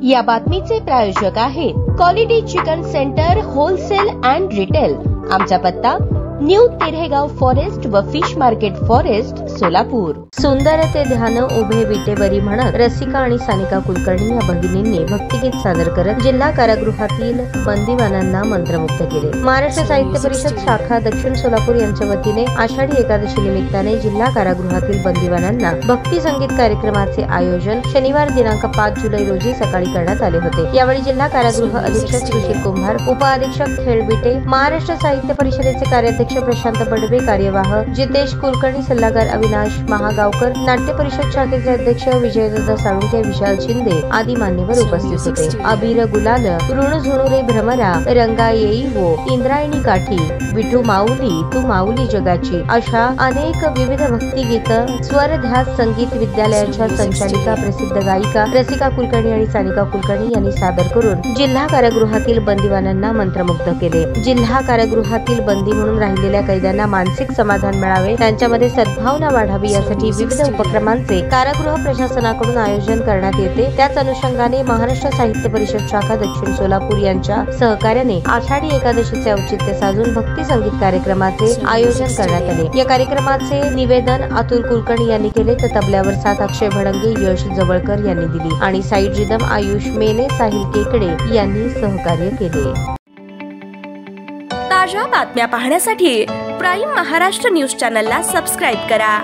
या बातमीचे प्रायोजक आहेत quality chicken centre wholesale and retail. आमचा पत्ता न्यू तिरेगाव फॉरेस्ट व फिश मार्केट फॉरेस्ट सोलापूर। सुंदर ते ध्यान उभे विटेवरी म्हणत रसिका आणि सानिका कुलकर्णी या भगिनींनी भक्तिगीत सादर करत जिल्हा कारागृहातील बंदीवानांना मंत्रमुग्ध केले। महाराष्ट्र साहित्य परिषद शाखा दक्षिण सोलापूर यांच्या वतीने आषाढी एकादशी निमित्ताने जिल्हा कारागृहातील बंदीवानांना भक्ती संगीत कार्यक्रमाचे आयोजन शनिवार दिनांक 5 जुलै रोजी सकाळी करण्यात आले होते। यावेळी जिल्हा कारागृह अधीक्षक सुशील कुंभार, उपअधीक्षक खेळबिटे, महाराष्ट्र साहित्य परिषदेचे कार्याध्यक्ष प्रशांत बडवे, कार्यवाह जितेश कुलकर्णी, सल्लागार अविनाश महागावकर, नाट्य परिषद शाखेचे अध्यक्ष विजयदादा साळुंखे, विशाल शिंदे आदी मान्यवर उपस्थित होते। अबीर गुलाल, ऋण झुणुरे भ्रमरा, रंगा येई वो, इंद्रायणी काठी, विठू माऊली तू माऊली जगाची अशा अनेक विविध भक्तिगीत स्वर ध्यास संगीत विद्यालयाच्या संचालिका प्रसिद्ध गायिका रसिका कुलकर्णी आणि सानिका कुलकर्णी यांनी सादर करून जिल्हा कारागृहातील बंदीवानांना मंत्रमुग्ध केले। जिल्हा कारागृहातील बंदी म्हणून राहिलेल्या कैद्यांना मानसिक समाधान मिळावे, त्यांच्यामध्ये सद्भावना वाढावी यासाठी विविध उपक्रमांचे कारागृह प्रशासनाकडून आयोजन करण्यात येते। त्याच अनुषंगाने महाराष्ट्र साहित्य परिषद शाखा दक्षिण सोलापूर यांच्या सहकार्याने आषाढी एकादशीचे औचित्य साधून भक्ती संगीत कार्यक्रमाचे आयोजन करण्यात आले। या कार्यक्रमाचे निवेदन अतुल कुलकर्णी यांनी केले तर तबल्यावर साथ अक्षय भडंगे, यश जवळकर यांनी दिली आणि साईड रिदम आयुष मेने, साहिल केकडे यांनी सहकार्य केले। ताज्या बातम्या पाहण्यासाठी प्राईम महाराष्ट्र न्यूज चॅनलला सबस्क्राईब करा।